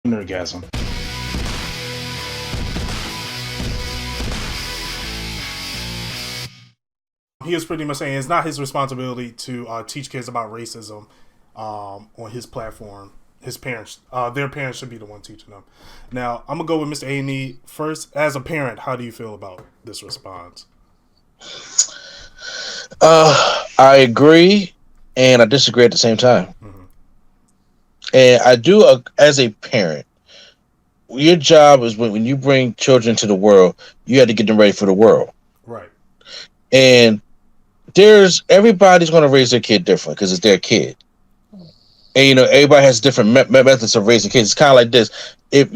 Nerdgasm. He was pretty much saying it's not his responsibility to teach kids about racism on his platform. His parents, their parents should be the one teaching them. Now, I'm gonna go with Mr. A&E first. As a parent, how do you feel about this response? I agree, and I disagree at the same time. Mm-hmm. And I do, as a parent, your job is when you bring children to the world, you have to get them ready for the world. Right. And everybody's going to raise their kid different because it's their kid. And everybody has different methods of raising kids. It's kind of like this. If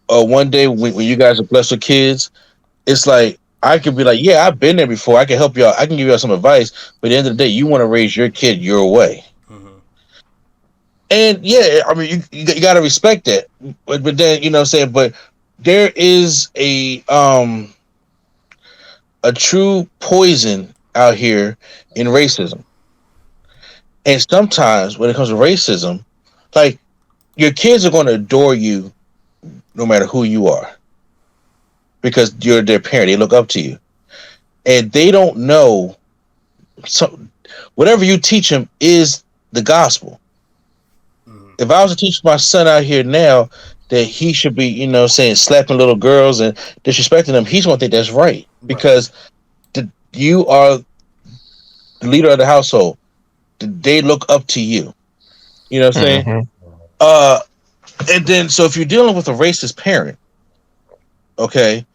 one day when you guys are blessed with kids, it's like I could be like, yeah, I've been there before. I can help y'all. I can give y'all some advice. But at the end of the day, you want to raise your kid your way. Mm-hmm. And yeah, I mean, you got to respect that. But then what I'm saying, but there is a true poison out here in racism. And sometimes when it comes to racism, like your kids are going to adore you no matter who you are because you're their parent. They look up to you, and they don't know. So whatever you teach them is the gospel. Mm-hmm. If I was to teach my son out here now that he should be, saying slapping little girls and disrespecting them, he's going to think that's right Right. because you are the leader of the household. They look up to you. You know what I'm saying? Hmm. Uh, and then so if you're dealing with a racist parent, okay,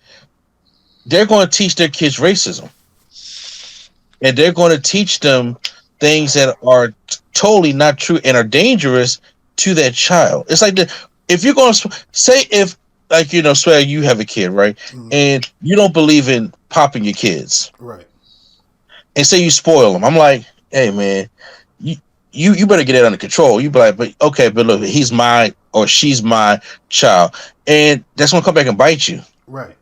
they're going to teach their kids racism, and they're going to teach them things that are totally not true and are dangerous to that child. It's like if you're going to say if like swear you have a kid, right, Mm-hmm. and you don't believe in popping your kids, Right. and say you spoil them, I'm like, hey man, you better get it under control. You be like, but okay, but look, he's my or she's my child, and that's gonna come back and bite you Right.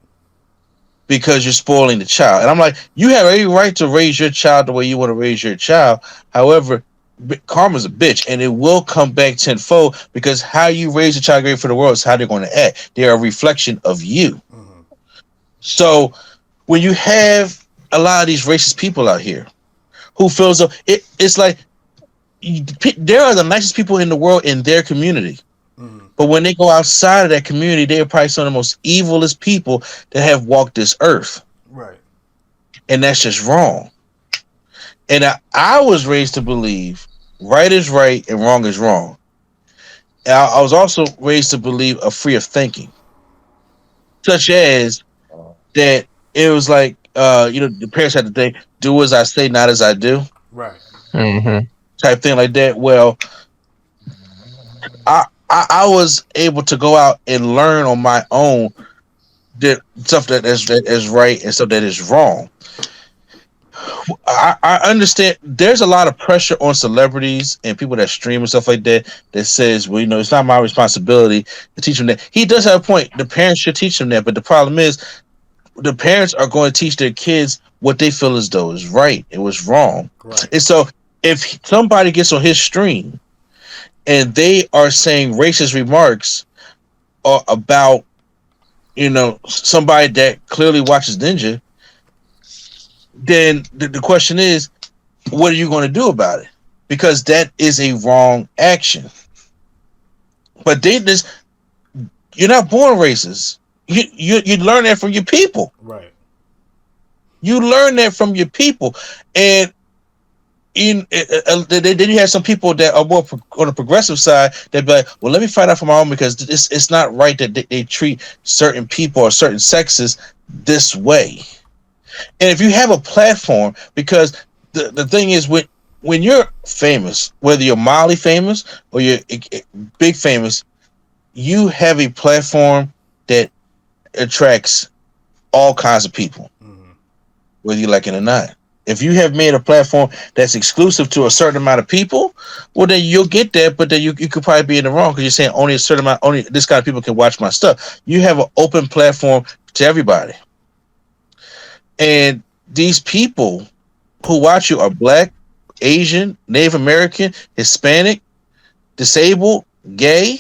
because you're spoiling the child. And I'm like, you have every right to raise your child the way you want to raise your child. However, karma's a bitch, and it will come back tenfold because how you raise a child great for the world is how they're going to act. They're a reflection of you. Mm-hmm. So when you have a lot of these racist people out here who feels it's like there are the nicest people in the world in their community. Mm-hmm. But when they go outside of that community, they are probably some of the most evilest people that have walked this earth. Right. And that's just wrong. And I was raised to believe right is right and wrong is wrong. And I was also raised to believe a free of thinking, such as that it was like, the parents had to think, do as I say, not as I do, Right. Hmm. type thing like that. Well, I was able to go out and learn on my own that stuff that is right and stuff that is wrong. I understand there's a lot of pressure on celebrities and people that stream and stuff like that that says, well, it's not my responsibility to teach them that. He does have a point. The parents should teach them that, but the problem is the parents are going to teach their kids what they feel as though is right. It was wrong. Right. And so if somebody gets on his stream and they are saying racist remarks about somebody that clearly watches Ninja, then the question is, what are you going to do about it? Because that is a wrong action. But you're not born racist. You learn that from your people. Right. You learn that from your people, and then you have some people that are more on the progressive side that be like, well, let me find out for my own because it's not right that they treat certain people or certain sexes this way. And if you have a platform, because the thing is, when you're famous, whether you're Molly famous or you're big famous, you have a platform that attracts all kinds of people, Mm-hmm. whether you like it or not. If you have made a platform that's exclusive to a certain amount of people, well, then you'll get that, but then you could probably be in the wrong because you're saying only a certain amount, only this kind of people can watch my stuff. You have an open platform to everybody. And these people who watch you are black, Asian, Native American, Hispanic, disabled, gay.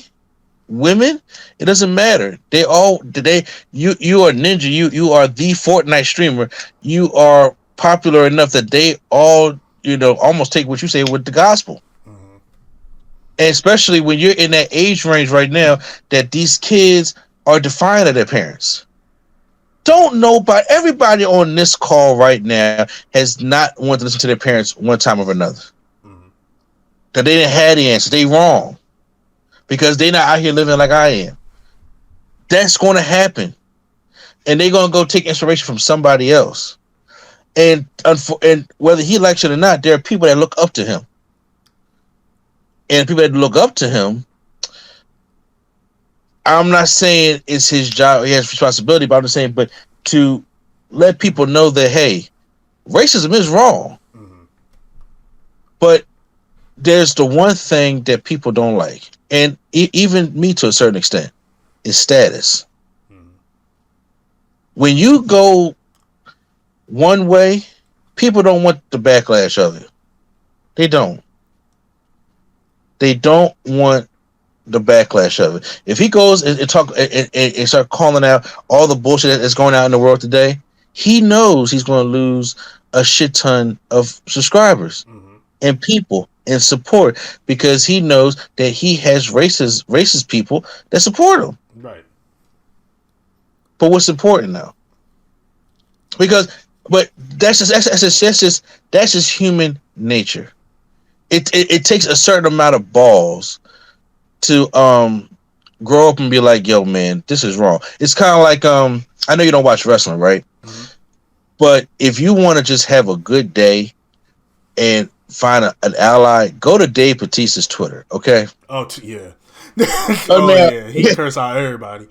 women, it doesn't matter. You are ninja. You are the Fortnite streamer. You are popular enough that they all almost take what you say with the gospel. Mm-hmm. And especially when you're in that age range right now, that these kids are defiant of their parents. Don't know, but everybody on this call right now has not wanted to listen to their parents one time or another. Mm-hmm. That they didn't have the answer. They wrong because they not out here living like I am. That's going to happen, and they're going to go take inspiration from somebody else. And whether he likes it or not, there are people that look up to him, and people that look up to him. I'm not saying it's his job, he has responsibility, but I'm just saying, but to let people know that hey, racism is wrong. Mm-hmm. But there's the one thing that people don't like, and even me to a certain extent, is status. Mm-hmm. When you go one way, people don't want the backlash of it. They don't. They don't want the backlash of it. If he goes and talk and start calling out all the bullshit that's going out in the world today, he knows he's going to lose a shit ton of subscribers Mm-hmm. and people and support because he knows that he has racist people that support him. Right. But what's important now? But that's just human nature. It takes a certain amount of balls to grow up and be like, yo, man, this is wrong. It's kind of like I know you don't watch wrestling, right? Mm-hmm. But if you want to just have a good day and find an ally, go to Dave Batista's Twitter, okay? Oh, yeah. Oh, Oh, now, yeah. He cursed out everybody.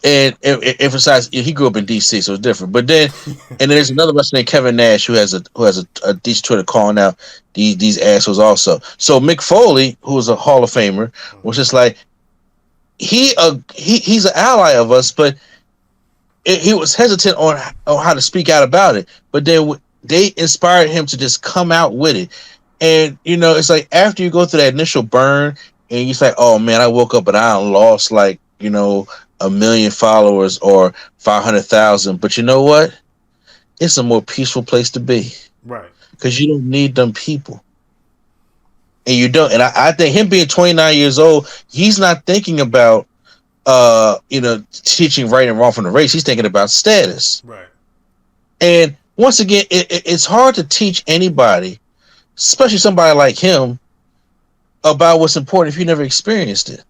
and emphasize he grew up in DC, so it's different. But then, and then there's another wrestler named Kevin Nash who has a decent Twitter calling out these assholes also. So Mick Foley, who is a Hall of Famer, was just like he's an ally of us, but he was hesitant on how to speak out about it. But then they inspired him to just come out with it, and it's like after you go through that initial burn, and you're like, oh man, I woke up and I lost like 1 million followers or 500,000. But you know what? It's a more peaceful place to be. Right. Because you don't need them people. And you don't. And I think him being 29 years old, he's not thinking about, teaching right and wrong from the race. He's thinking about status. Right. And once again, it's hard to teach anybody, especially somebody like him, about what's important if you never experienced it.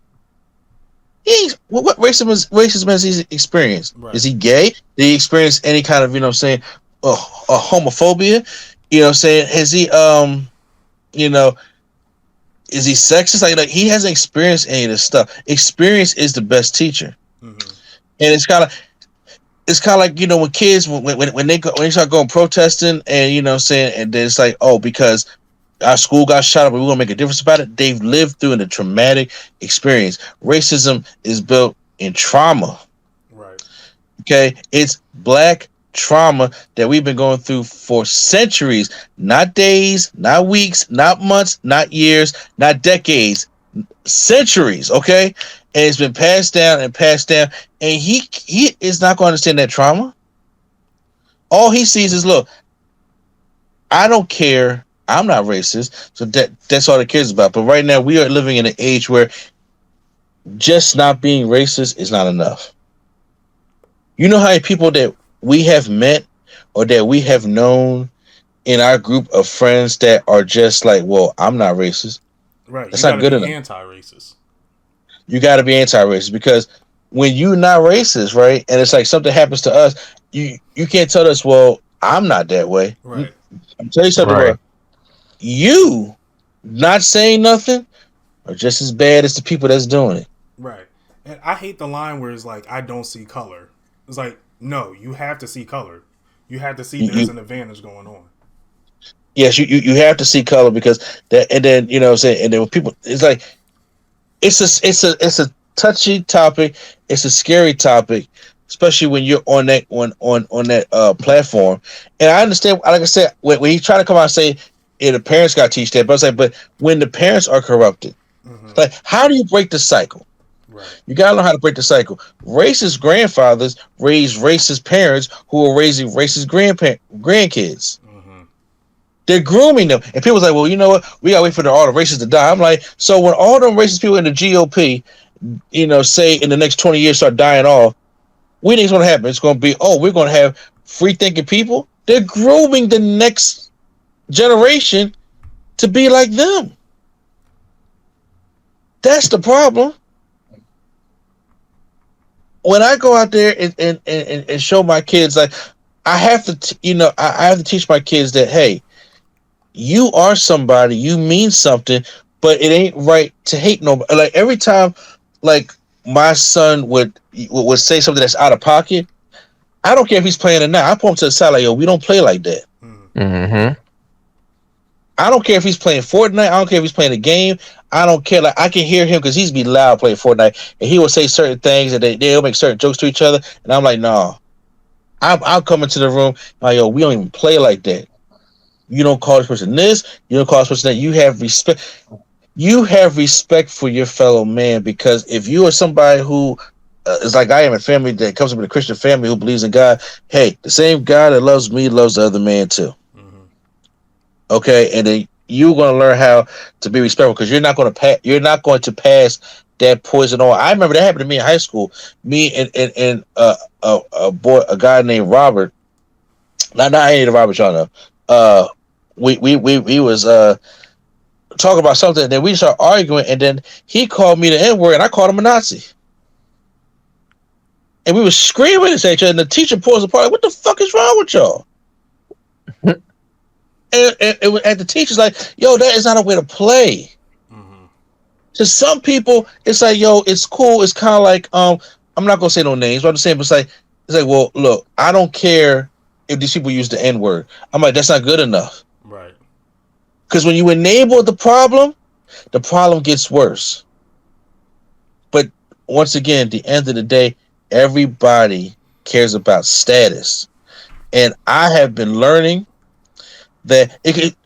What racism has he experienced? Right. Is he gay? Did he experience any kind of, a homophobia? Has he, is he sexist? Like he hasn't experienced any of this stuff. Experience is the best teacher. Mm-hmm. And it's kind of like, when kids, when they start going protesting and, and then it's like, oh, because our school got shot up, but we're going to make a difference about it. They've lived through a traumatic experience. Racism is built in trauma. Right. Okay? It's black trauma that we've been going through for centuries. Not days, not weeks, not months, not years, not decades. Centuries, okay? And it's been passed down and passed down. And he is not going to understand that trauma. All he sees is, look, I don't care. I'm not racist, so that's all he cares about. But right now, we are living in an age where just not being racist is not enough. You know how many people that we have met or that we have known in our group of friends that are just like, well, I'm not racist. Right. That's not good enough. Anti-racist. You got to be anti-racist because when you're not racist, right, and it's like something happens to us, you can't tell us, well, I'm not that way. Right. I'm tell you something. Right. You not saying nothing are just as bad as the people that's doing it. Right. And I hate the line where it's like, I don't see color. It's like, no, you have to see color. You have to see there's an advantage going on. Yes, you have to see color because that, and then and then when people, it's like it's a touchy topic. It's a scary topic, especially when you're on that platform. And I understand, like I said, when he tried to come out and say, the parents got to teach that, but I was like, but when the parents are corrupted, Like, how do you break the cycle? Right. You gotta learn how to break the cycle. Racist grandfathers raise racist parents who are raising racist grandkids. They're grooming them. And people's like, well, you know what? We gotta wait for all the racists to die. I'm like, so when all them racist people in the GOP, say in the next 20 years start dying off, what do you think is gonna happen? It's gonna be, we're gonna have free thinking people. They're grooming the next generation to be like them. That's the problem. When I go out there and show my kids, like, I have to, I have to teach my kids that, hey, you are somebody, you mean something, but it ain't right to hate nobody. Like, every time, like, my son would say something that's out of pocket, I don't care if he's playing or not. I pull him to the side, like, yo, we don't play like that. Mm-hmm. I don't care if he's playing Fortnite. I don't care if he's playing a game. I don't care. Like, I can hear him because he's be loud playing Fortnite, and he will say certain things, and they'll make certain jokes to each other. And I'm like, no. I'll come into the room, like, yo, we don't even play like that. You don't call this person this. You don't call this person that. You have respect. You have respect for your fellow man, because if you are somebody who is like I am, a family that comes from a Christian family who believes in God, hey, the same God that loves me loves the other man too. Okay, and then you're going to learn how to be respectful, because you're not going to pass that poison on. I remember that happened to me in high school. Me and a guy named Robert. Not any of the Roberts y'all know. We was talking about something, and then we started arguing, and then he called me the N-word, and I called him a Nazi. And we were screaming at each other, and the teacher pulls apart, like, what the fuck is wrong with y'all? And the teacher's like, yo, that is not a way to play. To some people, it's like, yo, it's cool. It's kind of like, I'm not gonna say no names, but I'm just saying, it's like, well, look, I don't care if these people use the N-word. I'm like, that's not good enough. Right. Because when you enable the problem gets worse. But once again, at the end of the day, everybody cares about status. And I have been learning that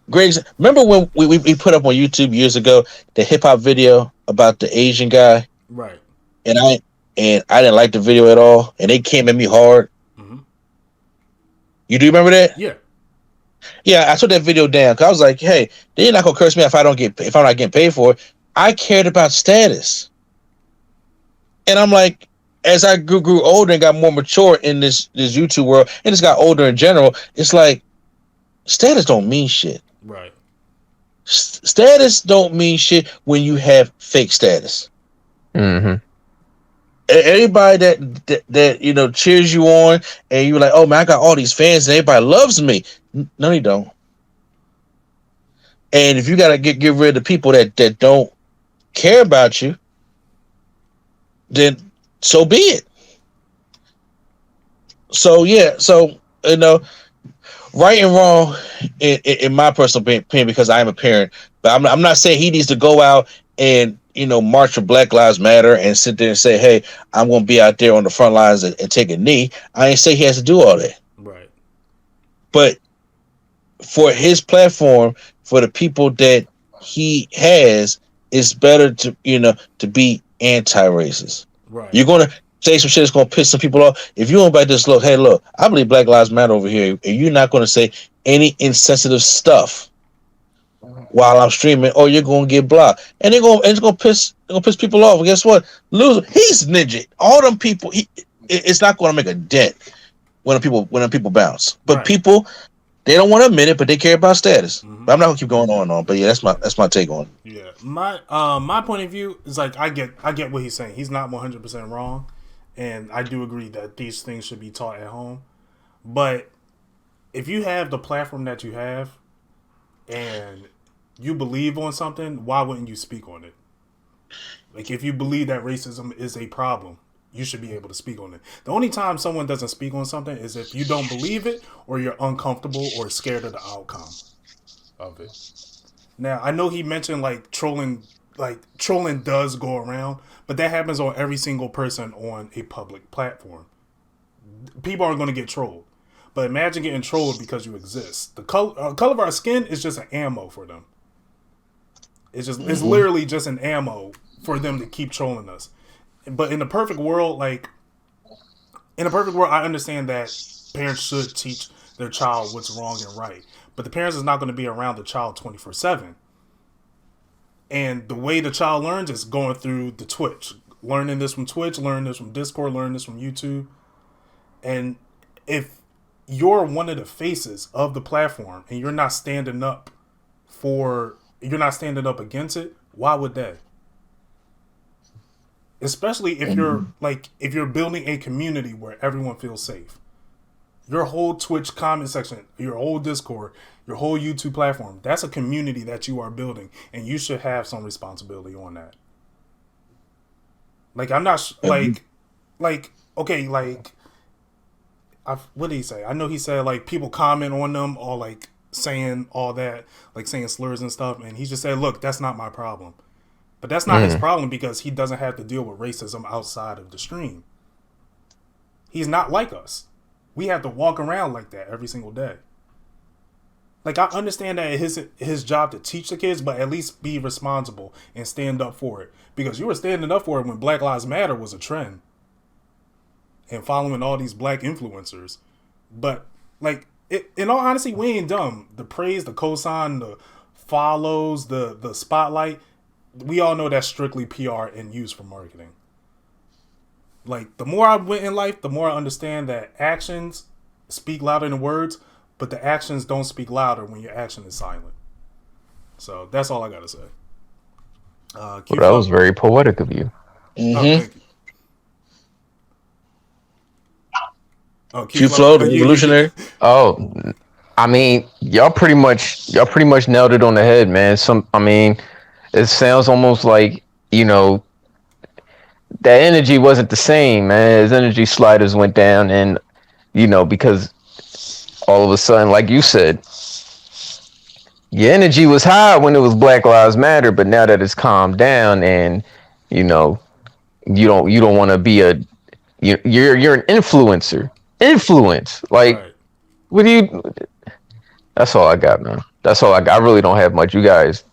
Greg, remember when we put up on YouTube years ago the hip hop video about the Asian guy? Right. And I didn't like the video at all, and they came at me hard. You do remember that? Yeah. Yeah, I took that video down because I was like, hey, they're not gonna curse me if I'm not getting paid for it. I cared about status. And I'm like, as I grew older and got more mature in this YouTube world, and just got older in general, it's like, status don't mean shit. Right. Status don't mean shit when you have fake status. Anybody that cheers you on, and you're like, oh man, I got all these fans and everybody loves me. No, you don't. And if you gotta get rid of the people that don't care about you, then so be it. So yeah, right and wrong in my personal opinion, because I am a parent, but I'm not saying he needs to go out and march for Black Lives Matter and sit there and say, hey, I'm going to be out there on the front lines and take a knee. I ain't say he has to do all that. Right. But for his platform, for the people that he has, it's better to be anti-racist. Right. You're going to say some shit that's going to piss some people off. If you don't back this, look, I believe Black Lives Matter over here, and you're not going to say any insensitive stuff while I'm streaming, or you're going to get blocked, and it's going to piss people off. And guess what? He's ninja. All them people, it's not going to make a dent when people bounce. But right. People, they don't want to admit it, but they care about status. But I'm not going to keep going on and on. But yeah, that's my take on it. Yeah, my point of view is like I get what he's saying. He's not 100% wrong, and I do agree that these things should be taught at home. But if you have the platform that you have, and you believe on something, why wouldn't you speak on it? Like, if you believe that racism is a problem, you should be able to speak on it. The only time someone doesn't speak on something is if you don't believe it, or you're uncomfortable or scared of the outcome of it. Now, I know he mentioned trolling does go around, but that happens on every single person on a public platform. People aren't going to get trolled. But imagine getting trolled because you exist. The color of our skin is just an ammo for them. It's literally just an ammo for them to keep trolling us. But in the perfect world, like I understand that parents should teach their child what's wrong and right. But the parents is not going to be around the child 24/7. And the way the child learns is going through the Twitch, learning this from Twitch, learning this from Discord, learning this from YouTube. And if you're one of the faces of the platform and you're not standing up against it, why would they? Especially if you're building a community where everyone feels safe. Your whole Twitch comment section, your whole Discord, your whole YouTube platform, that's a community that you are building, and you should have some responsibility on that. Like, I'm not what did he say? I know he said like people comment on them or like saying all that, like saying slurs and stuff, and he just said, "Look, that's not my problem." But that's not his problem because he doesn't have to deal with racism outside of the stream. He's not like us. We have to walk around like that every single day. Like, I understand that it's his job to teach the kids, but at least be responsible and stand up for it. Because you were standing up for it when Black Lives Matter was a trend. And following all these black influencers. But, like, in all honesty, we ain't dumb. The praise, the cosign, the follows, the spotlight, we all know that's strictly PR and used for marketing. Like, the more I went in life, the more I understand that actions speak louder than words, but the actions don't speak louder when your action is silent. So that's all I gotta say. Well, that was very poetic of you. Mm-hmm. Oh, thank you. Oh, Q-Flow, the revolutionary. Oh, I mean, y'all pretty much nailed it on the head, man. It sounds almost like, that energy wasn't the same, man. His energy sliders went down, and because all of a sudden, like you said, your energy was high when it was Black Lives Matter, but now that it's calmed down, and you don't want to be you're an influencer. Influence, like, right. What do you? That's all I got, man. That's all I got. I really don't have much. You guys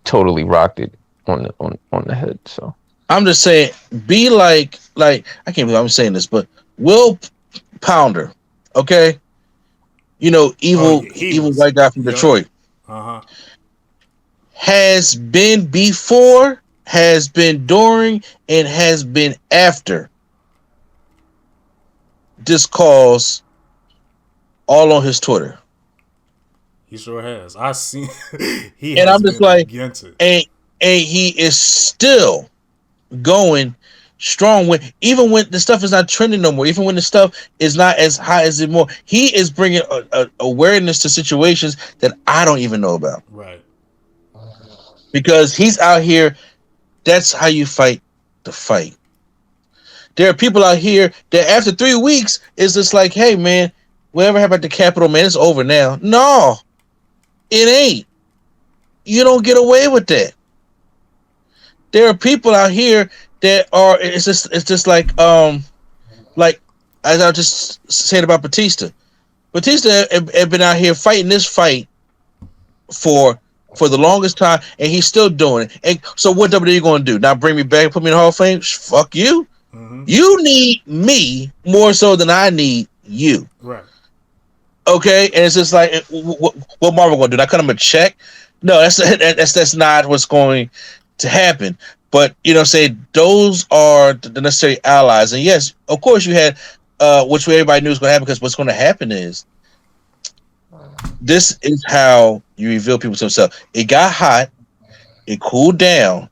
totally rocked it on the head. So I'm just saying, be like I can't believe I'm saying this, but Will Pounder, okay, evil white guy from Detroit, has been before, has been during, and has been after this cause, all on his Twitter. He sure has. I seen. And I'm just like, and he is still going strong even when the stuff is not trending no more, even when the stuff is not as high as it more. He is bringing a awareness to situations that I don't even know about. Right. Because he's out here. That's how you fight the fight. There are people out here that after 3 weeks is just like, hey man, whatever happened at the Capitol, man, it's over now. No, it ain't. You don't get away with that. There are people out here that are. It's just like as I was just saying about Batista. Batista had been out here fighting this fight for the longest time, and he's still doing it. And so what WWE going to do? Now bring me back, put me in the Hall of Fame? Fuck you. Mm-hmm. You need me more so than I need you. Right. Okay, and it's just like, what Marvel going to do? Not cut him a check? No, that's not what's going to happen. But say those are the necessary allies. And yes, of course, you had which everybody knew was going to happen, because what's going to happen is this is how you reveal people to themselves. It got hot, it cooled down,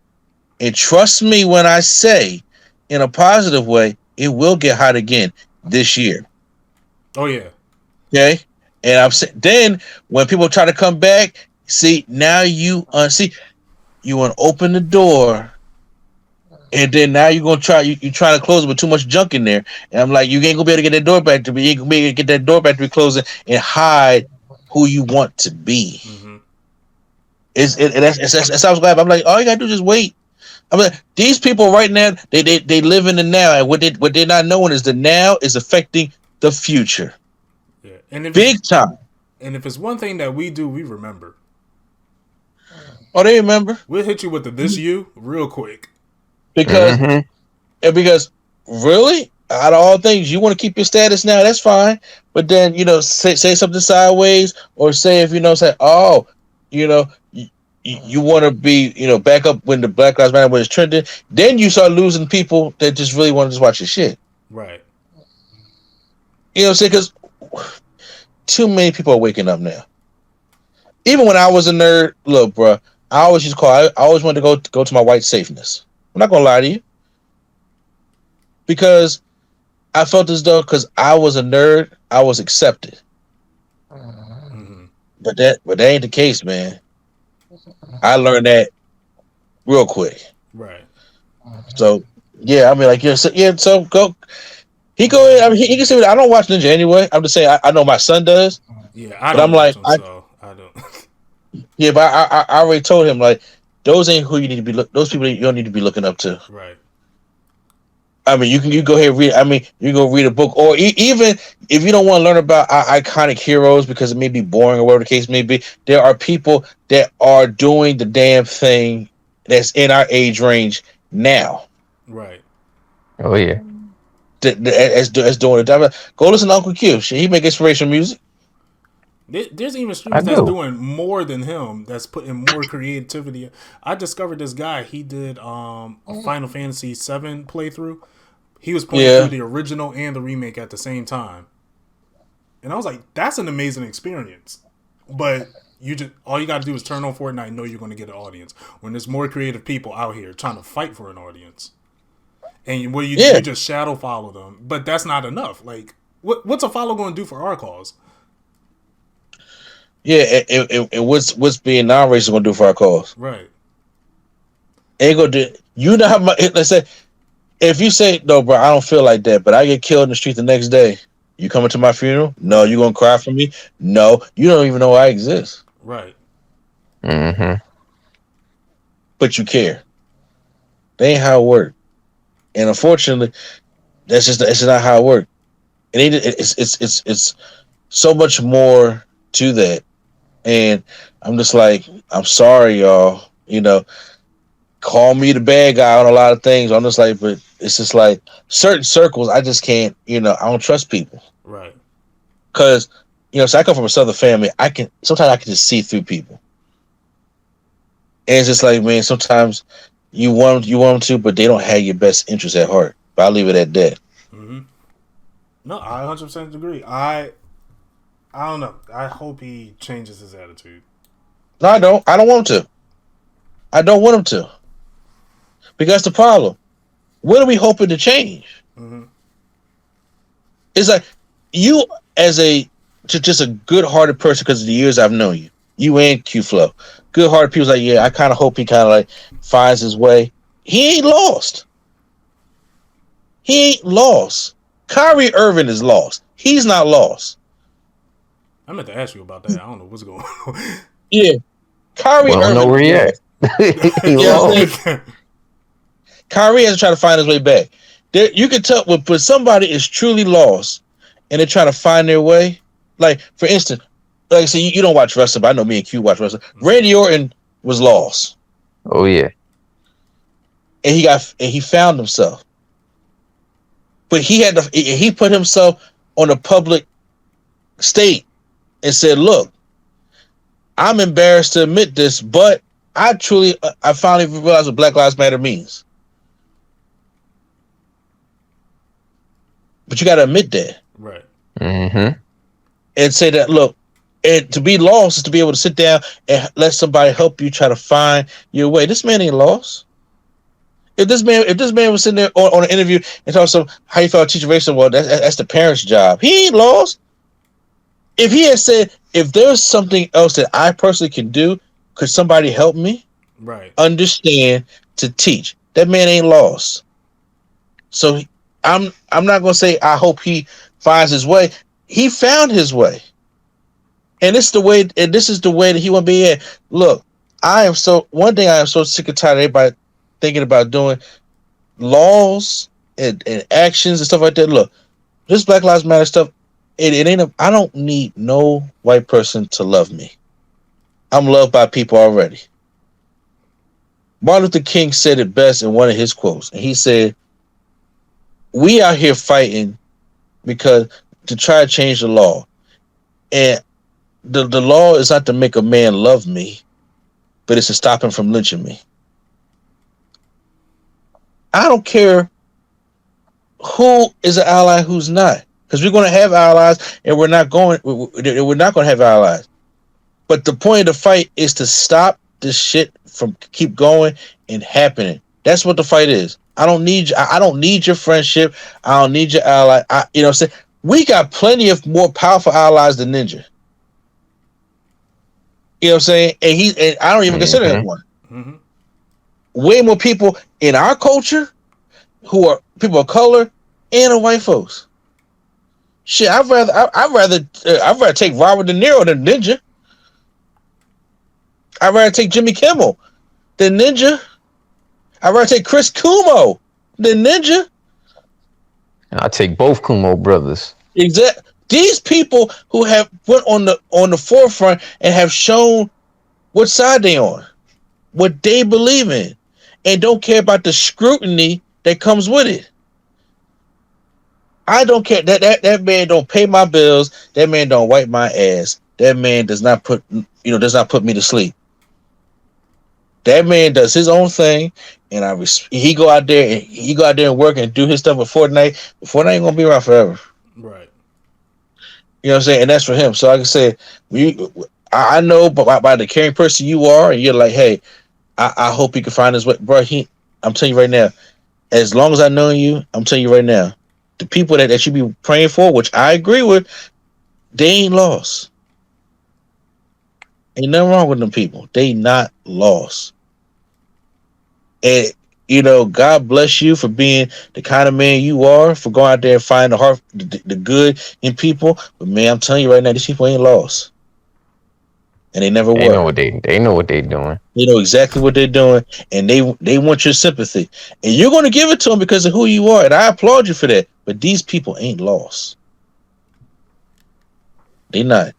and trust me when I say, in a positive way, it will get hot again this year. Oh yeah. Okay, and I'm saying then when people try to come back, see now you want to open the door, and then now you're gonna try you trying to close it with too much junk in there, and I'm like, you ain't gonna be able to get that door back to be. You ain't gonna be able to get that door back to be closing and hide who you want to be. Mm-hmm. That's I was glad. I'm like, all you gotta do is just wait. I'm like, these people right now, they live in the now, and what they're not knowing is the now is affecting the future. Yeah, and big time. And if it's one thing that we do, we remember. Oh, they remember We'll hit you with the this you real quick. because because really, out of all things, you want to keep your status now. That's fine, but then say something sideways, or say if say you know you want to be back up when the Black Lives Matter was trending. Then you start losing people that just really want to just watch your shit. Right. You know what I'm saying? Because too many people are waking up now. Even when I was a nerd, look, bro, I always used to call. I always wanted to go to my white safeness. I'm not gonna lie to you, because I felt as though because I was a nerd, I was accepted. Mm-hmm. But that ain't the case, man. I learned that real quick. Right. So yeah, I mean, like so go. He go in. I mean, he can say I don't watch Ninja anyway. I'm just saying I know my son does. Yeah, I But don't I'm watch like, them, so I don't. yeah, but I already told him like those ain't who you need to be. Those people you don't need to be looking up to. Right. I mean, you go ahead and read. I mean, you go read a book, or even if you don't want to learn about iconic heroes because it may be boring or whatever the case may be. There are people that are doing the damn thing that's in our age range now. Right. Oh yeah. As doing it. Go listen to Uncle Q. He make inspirational music. There's even I streamers that's do. doing more than him. That's putting more creativity. I discovered this guy. He did a Final Fantasy VII playthrough. He was playing through the original and the remake at the same time, and I was like, "That's an amazing experience." But all you got to do is turn on Fortnite and know you're going to get an audience. When there's more creative people out here trying to fight for an audience, and you just shadow follow them, but that's not enough. Like, what's a follow going to do for our cause? Yeah, and what's being non-racist gonna do for our cause? Right. Ain't gonna do. You know how much? Let's say if you say no, bro, I don't feel like that, but I get killed in the street the next day. You coming to my funeral? No. You gonna cry for me? No. You don't even know I exist. Right. But you care. That ain't how it works. And unfortunately, that's not how it works. It's so much more to that. And I'm just like, I'm sorry, y'all. Call me the bad guy on a lot of things. I'm just like, but it's just like certain circles, I just can't, I don't trust people. Right. Because, so I come from a Southern family. Sometimes I can just see through people. And it's just like, man, sometimes you want them to, but they don't have your best interest at heart. But I'll leave it at that. Mm-hmm. No, I 100% agree. I don't know. I hope he changes his attitude. No, I don't. I don't want him to. I don't want him to. Because that's the problem. What are we hoping to change? Mm-hmm. It's like you, as just a good-hearted person, because of the years I've known you, you and Q Flow, good-hearted people like, yeah, I kind of hope he kind of like finds his way. He ain't lost. He ain't lost. Kyrie Irving is lost. He's not lost. I meant to ask you about that. I don't know what's going on. Yeah, Kyrie Well, I don't know Irving. where he at. He lost. Kyrie has to try to find his way back. You can tell when somebody is truly lost and they're trying to find their way. Like, for instance, like I say, you don't watch wrestling, but I know me and Q watch wrestling. Randy Orton was lost. Oh yeah. And he found himself. But he put himself on a public state and said, look, I'm embarrassed to admit this, but I finally realized what Black Lives Matter means. But you got to admit that. Right. Mm-hmm. And say that, look, and to be lost is to be able to sit down and let somebody help you try to find your way. This man ain't lost. If this man was sitting there on an interview and talking some how you felt teaching racism, well, that's the parents' job. He ain't lost. If he had said, if there's something else that I personally can do, could somebody help me? Right. Understand to teach. That man ain't lost. So I'm not gonna say I hope he finds his way. He found his way. And this is the way that he want to be at. Look, one thing I am so sick and tired of everybody thinking about doing laws and actions and stuff like that. Look, this Black Lives Matter stuff, it ain't I don't need no white person to love me. I'm loved by people already. Martin Luther King said it best in one of his quotes, and he said, "We out here fighting because to try to change the law, and the law is not to make a man love me, but it's to stop him from lynching me. I don't care who is an ally, who's not, because we're going to have allies, and we're not going to have allies. But the point of the fight is to stop this shit from keep going and happening. That's what the fight is. I don't need your friendship. I don't need your ally. You know what I'm saying? We got plenty of more powerful allies than Ninja. You know what I'm saying? And I don't even consider him one. Mm-hmm. Way more people in our culture who are people of color and the white folks. Shit, I'd rather take Robert De Niro than Ninja. I'd rather take Jimmy Kimmel than Ninja. I'd rather take Chris Cuomo than Ninja. I'll take both Kumo brothers. Exactly. These people who have put on the forefront and have shown what side they on, what they believe in, and don't care about the scrutiny that comes with it. I don't care. That man don't pay my bills. That man don't wipe my ass. That man does not put me to sleep. That man does his own thing, and he go out there and work and do his stuff with Fortnite. Fortnite ain't gonna be around forever. Right. You know what I'm saying? And that's for him. So like I said, I know by the caring person you are, and you're like, hey, I hope he can find his way. Bro, I'm telling you right now, as long as I know you, I'm telling you right now, the people that you be praying for, which I agree with, they ain't lost. Ain't nothing wrong with them people. They not lost. And God bless you for being the kind of man you are, for going out there and finding the good in people. But man, I'm telling you right now, these people ain't lost, and they never were. They know what they're doing. They know exactly what they're doing, and they want your sympathy, and you're going to give it to them because of who you are, and I applaud you for that. But these people ain't lost. They not.